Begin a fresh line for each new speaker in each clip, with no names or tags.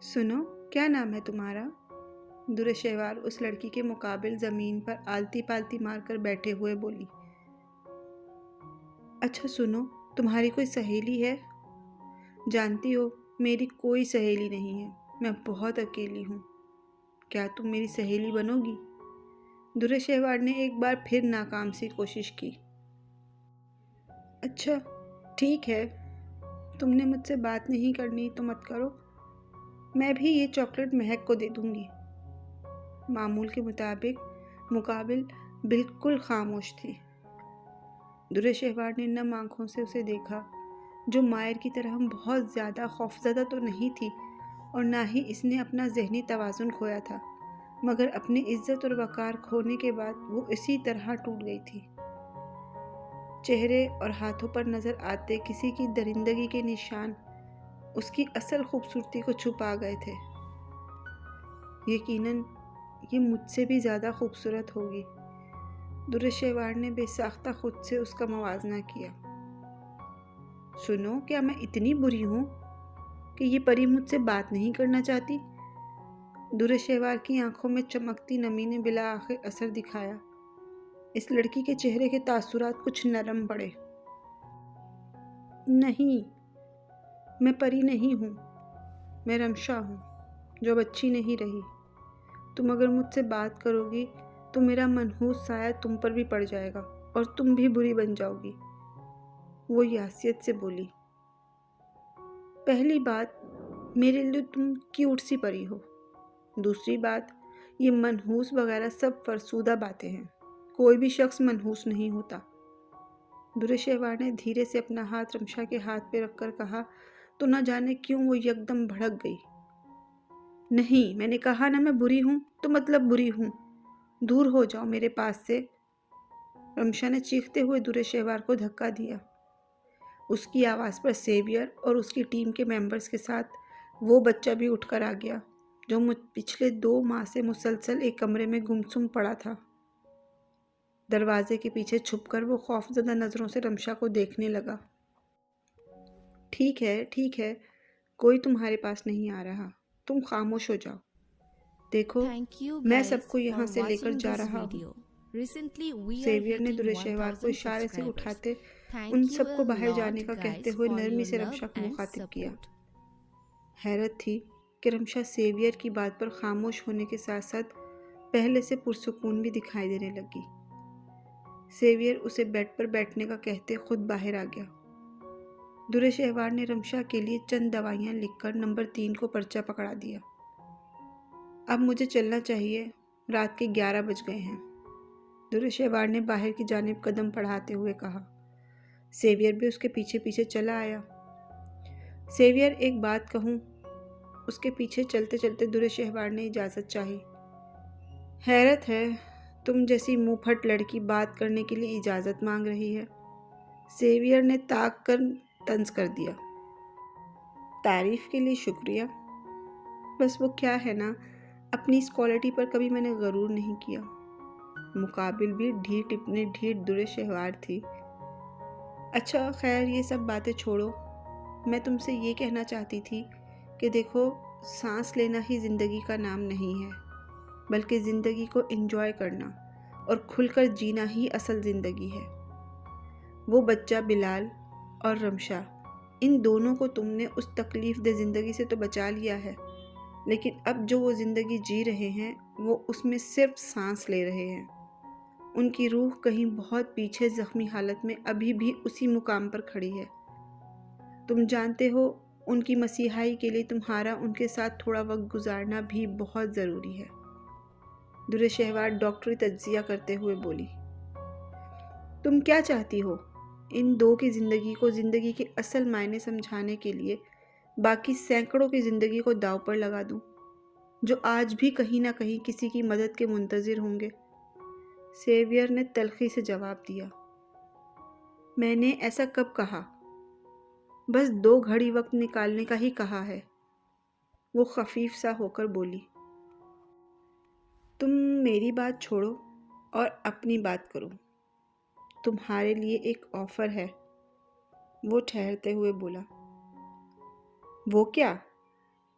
سنو، کیا نام ہے تمہارا؟ درشہوار اس لڑکی کے مقابل زمین پر آلتی پالتی مار کر بیٹھے ہوئے بولی۔ اچھا سنو، تمہاری کوئی سہیلی ہے؟ جانتی ہو، میری کوئی سہیلی نہیں ہے، میں بہت اکیلی ہوں۔ کیا تم میری سہیلی بنو گی؟ درشہوار نے ایک بار پھر ناکام سی کوشش کی۔ اچھا ٹھیک ہے، تم نے مجھ سے بات نہیں کرنی تو مت کرو، میں بھی یہ چاکلیٹ مہک کو دے دوں گی۔ معمول کے مطابق مقابل بالکل خاموش تھی۔ درشہوار نے نم آنکھوں سے اسے دیکھا، جو مائر کی طرح بہت زیادہ خوفزدہ تو نہیں تھی اور نہ ہی اس نے اپنا ذہنی توازن کھویا تھا، مگر اپنی عزت اور وقار کھونے کے بعد وہ اسی طرح ٹوٹ گئی تھی۔ چہرے اور ہاتھوں پر نظر آتے کسی کی درندگی کے نشان اس کی اصل خوبصورتی کو چھپا گئے تھے۔ یقیناً یہ مجھ سے بھی زیادہ خوبصورت ہوگی۔ درشہوار نے بے ساختہ خود سے اس کا موازنہ کیا۔ سنو، کیا میں اتنی بری ہوں کہ یہ پری مجھ سے بات نہیں کرنا چاہتی؟ درشہوار کی آنکھوں میں چمکتی نمی نے بالآخر اثر دکھایا۔ اس لڑکی کے چہرے کے تاثرات کچھ نرم پڑے۔ نہیں، میں پری نہیں ہوں، میں رمشا ہوں، جو اب اچھی نہیں رہی۔ تم اگر مجھ سے بات کرو گی تو میرا منحوس سایہ تم پر بھی پڑ جائے گا اور تم بھی بری بن جاؤ گی، وہ یاسیت سے بولی۔ پہلی بات، میرے لیے تم کیوٹ سی پری ہو۔ دوسری بات، یہ منحوس وغیرہ سب فرسودہ باتیں ہیں، کوئی بھی شخص منحوس نہیں ہوتا۔ درشہوار نے دھیرے سے اپنا ہاتھ رمشا کے ہاتھ پہ رکھ کر کہا تو نہ جانے کیوں وہ یکدم بھڑک گئی۔ نہیں، میں نے کہا نا میں بری ہوں تو مطلب بری ہوں، دور ہو جاؤ میرے پاس سے۔ رمشا نے چیختے ہوئے درشہوار کو دھکا دیا۔ اس کی آواز پر سیویئر اور اس کی ٹیم کے ممبرز کے ساتھ وہ بچہ بھی اٹھ کر آ گیا جو پچھلے 2 ماہ سے مسلسل ایک کمرے میں گمسم پڑا تھا۔ دروازے کے پیچھے چھپ کر وہ خوفزدہ نظروں سے رمشا کو دیکھنے لگا۔ ٹھیک ہے، کوئی تمہارے پاس نہیں آ رہا، تم خاموش ہو جاؤ۔ دیکھو، میں سب کو یہاں سے لے کر جا رہا ہوں۔ سیویئر نے درشہوار کو اشارے سے اٹھاتے ان سب کو باہر جانے کا کہتے ہوئے نرمی سے رمشا کو مخاطب کیا۔ حیرت تھی کہ رمشا سیویئر کی بات پر خاموش ہونے کے ساتھ ساتھ پہلے سے پرسکون بھی دکھائی دینے لگی۔ سیویئر اسے بیڈ پر بیٹھنے کا کہتے خود باہر آ گیا۔ درشہوار نے رمشا کے لیے چند دوائیاں لکھ کر نمبر 3 کو پرچہ پکڑا دیا۔ اب مجھے چلنا چاہیے، رات کے 11 بج گئے ہیں، درشہوار نے باہر کی جانب قدم بڑھاتے ہوئے کہا۔ سیویئر بھی اس کے پیچھے پیچھے چلا آیا۔ سیویئر، ایک بات کہوں؟ اس کے پیچھے چلتے چلتے درشہوار نے اجازت چاہی۔ حیرت ہے، تم جیسی منہ پھٹ لڑکی بات کرنے کے لیے اجازت مانگ رہی ہے، سیویئر نے تاک کر طنز کر دیا۔ تعریف کے لیے شکریہ، بس وہ کیا ہے نا، اپنی اس کوالٹی پر کبھی میں نے غرور نہیں کیا۔ مقابل بھی ڈھیٹ اتنی ڈھیٹ درشہوار تھی۔ اچھا خیر، یہ سب باتیں چھوڑو، میں تم سے یہ کہنا چاہتی تھی کہ دیکھو، سانس لینا ہی زندگی کا نام نہیں ہے، بلکہ زندگی کو انجوائے کرنا اور کھل کر جینا ہی اصل زندگی ہے۔ وہ بچہ بلال اور رمشا، ان دونوں کو تم نے اس تکلیف دہ زندگی سے تو بچا لیا ہے، لیکن اب جو وہ زندگی جی رہے ہیں وہ اس میں صرف سانس لے رہے ہیں۔ ان کی روح کہیں بہت پیچھے زخمی حالت میں ابھی بھی اسی مقام پر کھڑی ہے۔ تم جانتے ہو، ان کی مسیحائی کے لیے تمہارا ان کے ساتھ تھوڑا وقت گزارنا بھی بہت ضروری ہے، درشہوار ڈاکٹری تجزیہ کرتے ہوئے بولی۔ تم کیا چاہتی ہو؟ ان 2 کی زندگی کو زندگی کے اصل معنی سمجھانے کے لیے باقی سینکڑوں کی زندگی کو داؤ پر لگا دوں، جو آج بھی کہیں نہ کہیں کسی کی مدد کے منتظر ہوں گے؟ سیویئر نے تلخی سے جواب دیا۔ میں نے ایسا کب کہا؟ بس 2 گھڑی وقت نکالنے کا ہی کہا ہے، وہ خفیف سا ہو کر بولی۔ تم میری بات چھوڑو اور اپنی بات کرو، تمہارے لیے ایک آفر ہے، وہ ٹھہرتے ہوئے بولا۔ وہ کیا؟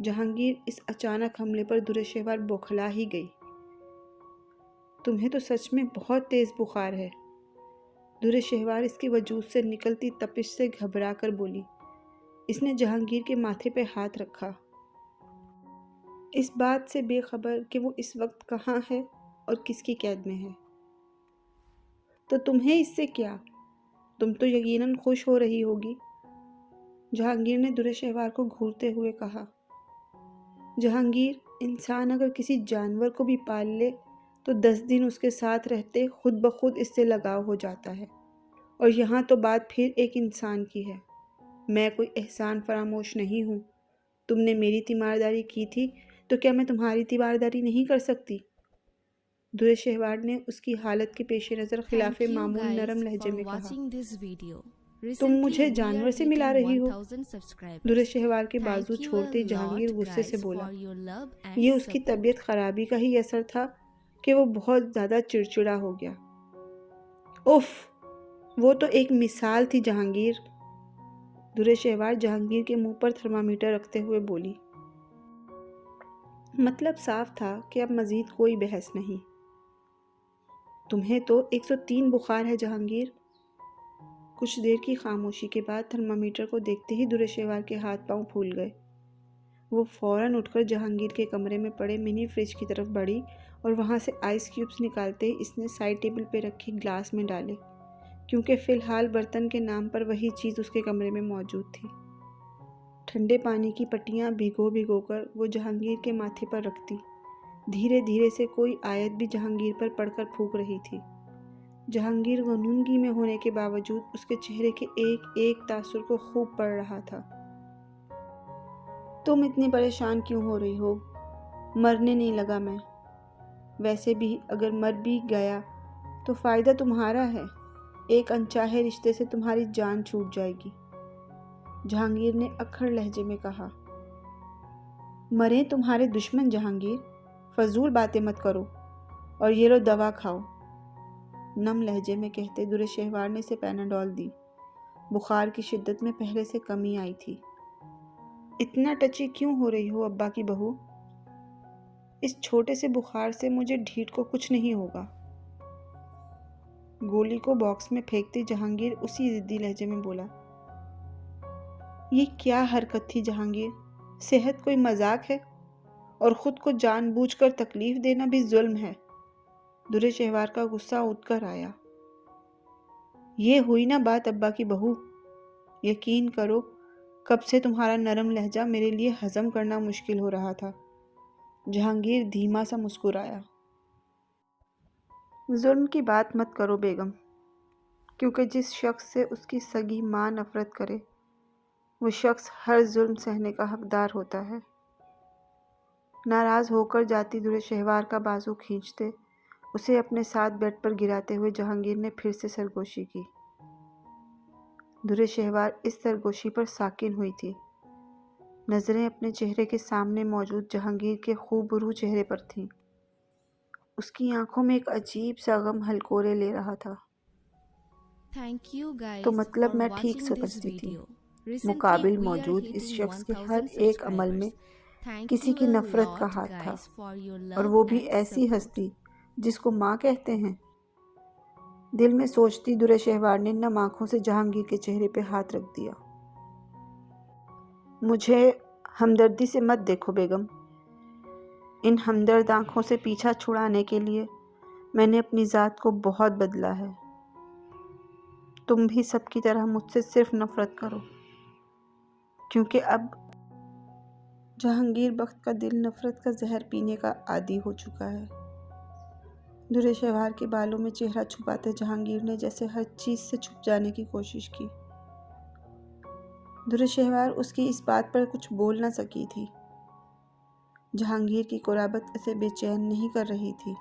جہانگیر اس اچانک حملے پر درشہوار بوکھلا ہی گئی۔ تمہیں تو سچ میں بہت تیز بخار ہے۔ درشہوار اس کے وجود سے نکلتی تپش سے گھبرا کر بولی۔ اس نے جہانگیر کے ماتھے پہ ہاتھ رکھا، اس بات سے بے خبر کہ وہ اس وقت کہاں ہے اور کس کی قید میں ہے۔ تو تمہیں اس سے کیا؟ تم تو یقیناً خوش ہو رہی ہوگی، جہانگیر نے درشہوار کو گھورتے ہوئے کہا۔ جہانگیر، انسان اگر کسی جانور کو بھی پال لے تو 10 دن اس کے ساتھ رہتے خود بخود اس سے لگاؤ ہو جاتا ہے، اور یہاں تو بات پھر ایک انسان کی ہے۔ میں کوئی احسان فراموش نہیں ہوں۔ تم نے میری تیمارداری کی تھی تو کیا میں تمہاری تیمارداری نہیں کر سکتی؟ درشہوار نے اس کی حالت کے پیش نظر خلاف معمول نرم لہجے میں کہا۔ تم مجھے جانور سے ملا رہی ہو؟ درشہوار کے بازو چھوڑتے جہانگیر غصے سے بولا۔ یہ اس کی طبیعت خرابی کا ہی اثر تھا کہ وہ بہت زیادہ چڑچڑا ہو گیا۔ اف، وہ تو ایک مثال تھی جہانگیر۔ درشہوار جہانگیر کے منہ پر تھرمامیٹر رکھتے ہوئے بولی۔ مطلب صاف تھا کہ اب مزید کوئی بحث نہیں۔ تمہیں تو 103 بخار ہے جہانگیر۔ کچھ دیر کی خاموشی کے بعد تھرمامیٹر کو دیکھتے ہی درشہوار کے ہاتھ پاؤں پھول گئے۔ وہ فوراً اٹھ کر جہانگیر کے کمرے میں پڑے منی فریج کی طرف بڑھی اور وہاں سے آئس کیوبز نکالتے ہی اس نے سائڈ ٹیبل پہ رکھے گلاس میں ڈالے، کیونکہ فی الحال برتن کے نام پر وہی چیز اس کے کمرے میں موجود تھی۔ ٹھنڈے پانی کی پٹیاں بھگو کر وہ جہانگیر کے ماتھے پر رکھتی، دھیرے دھیرے سے کوئی آیت بھی جہانگیر پر پڑھ کر پھونک رہی تھی۔ جہانگیر غنودگی میں ہونے کے باوجود اس کے چہرے کے ایک ایک تاثر کو خوب پڑھ رہا تھا۔ تم اتنی پریشان کیوں ہو رہی ہو؟ مرنے نہیں لگا میں۔ ویسے بھی اگر مر بھی گیا تو فائدہ تمہارا ہے، ایک انچاہے رشتے سے تمہاری جان چھوٹ جائے گی، جہانگیر نے اکھڑ لہجے میں کہا۔ مریں تمہارے دشمن جہانگیر، فضول باتیں مت کرو، اور یہ لو دوا کھاؤ، نم لہجے میں کہتے درشہوار نے اسے پیناڈول دی۔ بخار کی شدت میں پہلے سے کمی آئی تھی۔ اتنا ٹچی کیوں ہو رہی ہو ابا کی بہو؟ اس چھوٹے سے بخار سے مجھے ڈھیٹ کو کچھ نہیں ہوگا۔ گولی کو باکس میں پھینکتے جہانگیر اسی ضدی لہجے میں بولا۔ یہ کیا حرکت تھی جہانگیر؟ صحت کوئی مذاق ہے؟ اور خود کو جان بوجھ کر تکلیف دینا بھی ظلم ہے۔ درشہوار کا غصہ اٹھ کر آیا۔ یہ ہوئی نا بات ابا کی بہو، یقین کرو کب سے تمہارا نرم لہجہ میرے لیے ہضم کرنا مشکل ہو رہا تھا۔ جہانگیر دھیما سا مسکرایا۔ ظلم کی بات مت کرو بیگم، کیونکہ جس شخص سے اس کی سگی ماں نفرت کرے وہ شخص ہر ظلم سہنے کا حقدار ہوتا ہے۔ ناراض ہو کر جاتی درشہوار کا بازو کھینچتے اسے اپنے ساتھ بیڈ پر گراتے ہوئے جہانگیر نے پھر سے سرگوشی کی۔ درشہوار اس سرگوشی پر ساکن ہوئی تھی، نظریں اپنے چہرے کے سامنے موجود جہانگیر کے خوبرو چہرے پر تھیں۔ اس کی آنکھوں میں ایک عجیب سا غم ہلکورے لے رہا تھا۔ تو مطلب میں ٹھیک سمجھتی تھی، مقابل موجود اس شخص کے ہر ایک عمل میں کسی کی نفرت کا ہاتھ تھا، اور وہ بھی ایسی ہستی جس کو ماں کہتے ہیں۔ دل میں سوچتی درشہوار نے نم آنکھوں سے جہانگیر کے چہرے پہ ہاتھ رکھ دیا۔ مجھے ہمدردی سے مت دیکھو بیگم، ان ہمدرد آنکھوں سے پیچھا چھڑانے کے لیے میں نے اپنی ذات کو بہت بدلا ہے۔ تم بھی سب کی طرح مجھ سے صرف نفرت کرو، کیونکہ اب جہانگیر بخت کا دل نفرت کا زہر پینے کا عادی ہو چکا ہے۔ درشہوار کے بالوں میں چہرہ چھپاتے جہانگیر نے جیسے ہر چیز سے چھپ جانے کی کوشش کی۔ درشہوار اس کی اس بات پر کچھ بول نہ سکی تھی۔ جہانگیر کی قرابت اسے بے چین نہیں کر رہی تھی،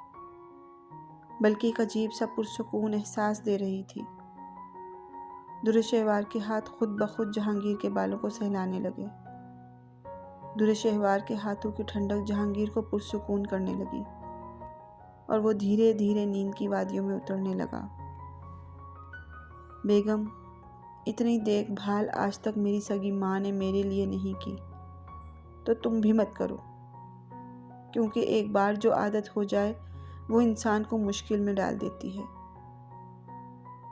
بلکہ ایک عجیب سا پرسکون احساس دے رہی تھی۔ درشہوار کے ہاتھ خود بخود جہانگیر کے بالوں کو سہلانے لگے۔ درشہوار کے ہاتھوں کی ٹھنڈک جہانگیر کو پرسکون کرنے لگی، اور وہ دھیرے دھیرے نیند کی وادیوں میں اترنے لگا۔ بیگم، اتنی دیکھ بھال آج تک میری سگی ماں نے میرے لیے نہیں کی۔ تو تم بھی مت کرو، کیونکہ ایک بار جو عادت ہو جائے وہ انسان کو مشکل میں ڈال دیتی ہے۔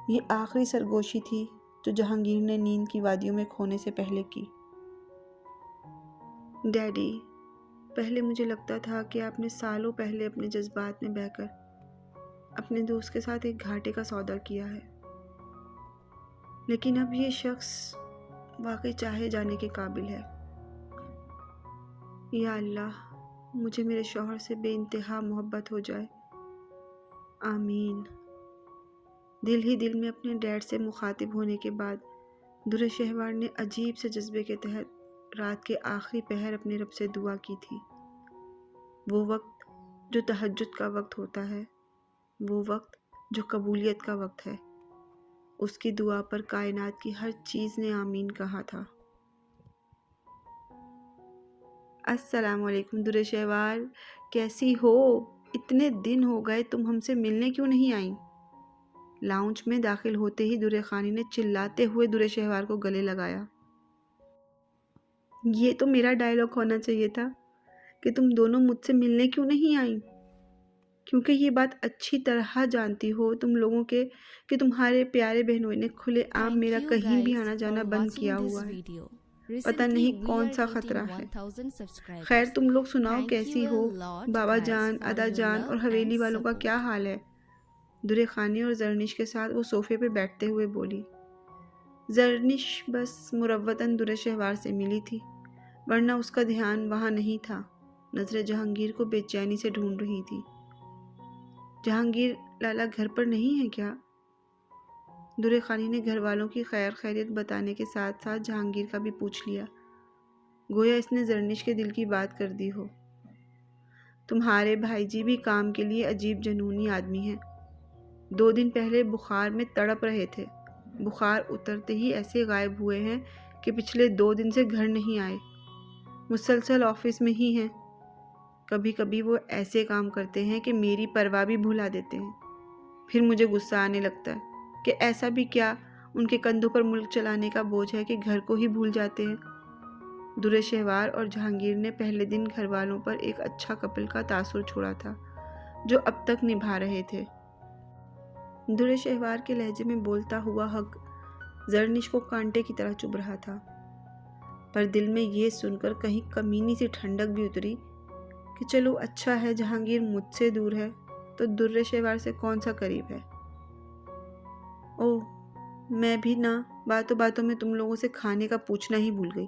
یہ آخری سرگوشی تھی جو جہانگیر نے نیند کی وادیوں میں کھونے سے پہلے کی۔ ڈیڈی، پہلے مجھے لگتا تھا کہ آپ نے سالوں پہلے اپنے جذبات میں بہہ کر اپنے دوست کے ساتھ ایک گھاٹے کا سودا کیا ہے، لیکن اب یہ شخص واقعی چاہے جانے کے قابل ہے۔ یا اللہ، مجھے میرے شوہر سے بے انتہا محبت ہو جائے، آمین۔ دل ہی دل میں اپنے ڈیڈ سے مخاطب ہونے کے بعد در شہوار نے عجیب سے جذبے کے تحت رات کے آخری پہر اپنے رب سے دعا کی تھی۔ وہ وقت جو تہجد کا وقت ہوتا ہے، وہ وقت جو قبولیت کا وقت ہے، اس کی دعا پر کائنات کی ہر چیز نے آمین کہا تھا۔ السلام علیکم در شہوار، کیسی ہو؟ اتنے دن ہو گئے، تم ہم سے ملنے کیوں نہیں آئیں؟ لاؤنج میں داخل ہوتے ہی در خانی نے چلاتے ہوئے در شہوار کو گلے لگایا۔ یہ تو میرا ڈائلاگ ہونا چاہیے تھا کہ تم دونوں مجھ سے ملنے کیوں نہیں آئیں، کیونکہ یہ بات اچھی طرح جانتی ہو تم لوگوں کے کہ تمہارے پیارے بہنوئی نے کھلے عام میرا کہیں بھی آنا جانا بند کیا ہوا ہے۔ پتہ نہیں کون سا خطرہ ہے۔ خیر، تم لوگ سناؤ، کیسی ہو؟ بابا جان، ادا جان اور حویلی والوں کا کیا حال ہے؟ در خانی اور زرنش کے ساتھ وہ صوفے پہ بیٹھتے ہوئے بولی۔ زرنش بس مروتاً در شہوار سے ملی تھی، ورنہ اس کا دھیان وہاں نہیں تھا۔ نظر جہانگیر کو بے چینی سے ڈھونڈ رہی تھی۔ جہانگیر لالا گھر پر نہیں ہے کیا؟ در خانی نے گھر والوں کی خیر خیریت بتانے کے ساتھ ساتھ جہانگیر کا بھی پوچھ لیا، گویا اس نے زرنش کے دل کی بات کر دی ہو۔ تمہارے بھائی جی بھی کام کے لیے عجیب جنونی آدمی ہیں۔ 2 دن پہلے بخار میں تڑپ رہے تھے، بخار اترتے ہی ایسے غائب ہوئے ہیں کہ پچھلے 2 دن سے گھر نہیں آئے، مسلسل آفس میں ہی ہیں۔ کبھی کبھی وہ ایسے کام کرتے ہیں کہ میری پرواہ بھی بھلا دیتے ہیں۔ پھر مجھے غصہ آنے لگتا ہے کہ ایسا بھی کیا ان کے کندھوں پر ملک چلانے کا بوجھ ہے کہ گھر کو ہی بھول جاتے ہیں۔ در شہوار اور جہانگیر نے پہلے دن گھر والوں پر ایک اچھا کپل کا تاثر چھوڑا تھا جو اب تک نبھا رہے تھے۔ در شہوار کے لہجے میں بولتا ہوا حق زرنش کو کانٹے کی طرح چبھ رہا تھا، پر دل میں یہ سن کر کہیں کمینی سی ٹھنڈک بھی اتری کہ چلو اچھا ہے، جہانگیر مجھ سے دور ہے تو در شہوار سے کون سا قریب ہے۔ اوہ، میں بھی باتوں باتوں میں تم لوگوں سے کھانے کا پوچھنا ہی بھول گئی۔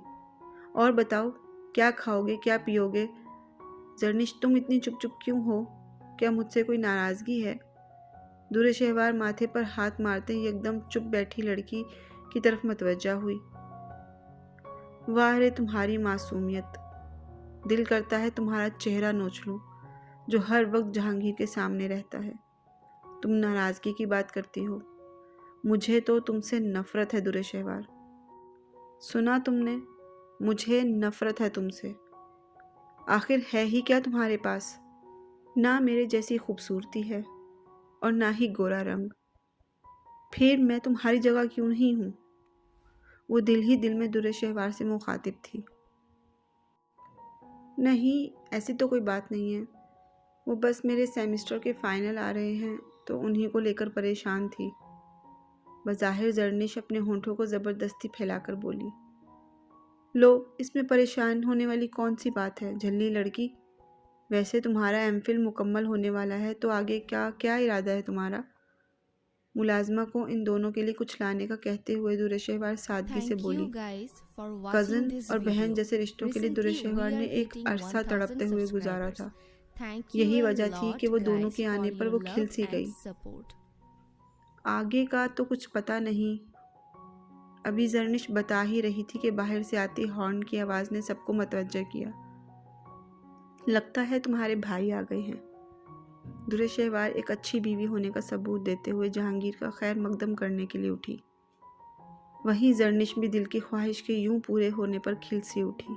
اور بتاؤ، کیا کھاؤ گے، کیا پیو گے؟ زرنش، تم اتنی چپ چپ کیوں ہو؟ کیا مجھ سے کوئی ناراضگی ہے؟ در شہوار ماتھے پر ہاتھ مارتے ہی ایک دم چپ بیٹھی لڑکی کی طرف متوجہ ہوئی۔ واہ رے تمہاری معصومیت، دل کرتا ہے تمہارا چہرہ نوچ لوں جو ہر وقت جہانگیر کے سامنے رہتا ہے۔ تم ناراضگی کی بات کرتی ہو، مجھے تو تم سے نفرت ہے در شہوار۔ سنا تم نے؟ مجھے نفرت ہے تم سے۔ آخر ہے ہی کیا تمہارے پاس؟ نہ میرے جیسی خوبصورتی ہے اور نہ ہی گورا رنگ، پھر میں تمہاری جگہ کیوں نہیں ہوں؟ وہ دل ہی دل میں در شہوار سے مخاطب تھی۔ نہیں، ایسی تو کوئی بات نہیں ہے، وہ بس میرے سیمسٹر کے فائنل آ رہے ہیں تو انہی کو لے کر پریشان تھی۔ بظاہر زرنش اپنے ہونٹوں کو زبردستی پھیلا کر بولی۔ لو، اس میں پریشان ہونے والی کون سی بات ہے، جھلی لڑکی؟ ویسے تمہارا ایم فل مکمل ہونے والا ہے تو آگے کیا ارادہ ہے تمہارا؟ ملازمہ کو ان دونوں کے لیے کچھ لانے کا کہتے ہوئے در شہوار سادگی سے بولی۔ کزن اور بہن جیسے رشتوں کے لیے در شہوار نے ایک عرصہ تڑپتے ہوئے گزارا تھا۔ یہی وجہ تھی کہ وہ دونوں کے آنے پر وہ کھل سی گئی۔ آگے کا تو کچھ پتہ نہیں، ابھی زرنش بتا ہی رہی تھی کہ باہر سے آتی ہارن کی آواز نے سب کو متوجہ کیا۔ لگتا ہے تمہارے بھائی آ گئے ہیں۔ در شہوار ایک اچھی بیوی ہونے کا ثبوت دیتے ہوئے جہانگیر کا خیر مقدم کرنے کے لیے اٹھی۔ وہیں زرنش بھی دل کی خواہش کے یوں پورے ہونے پر کھل سی اٹھی۔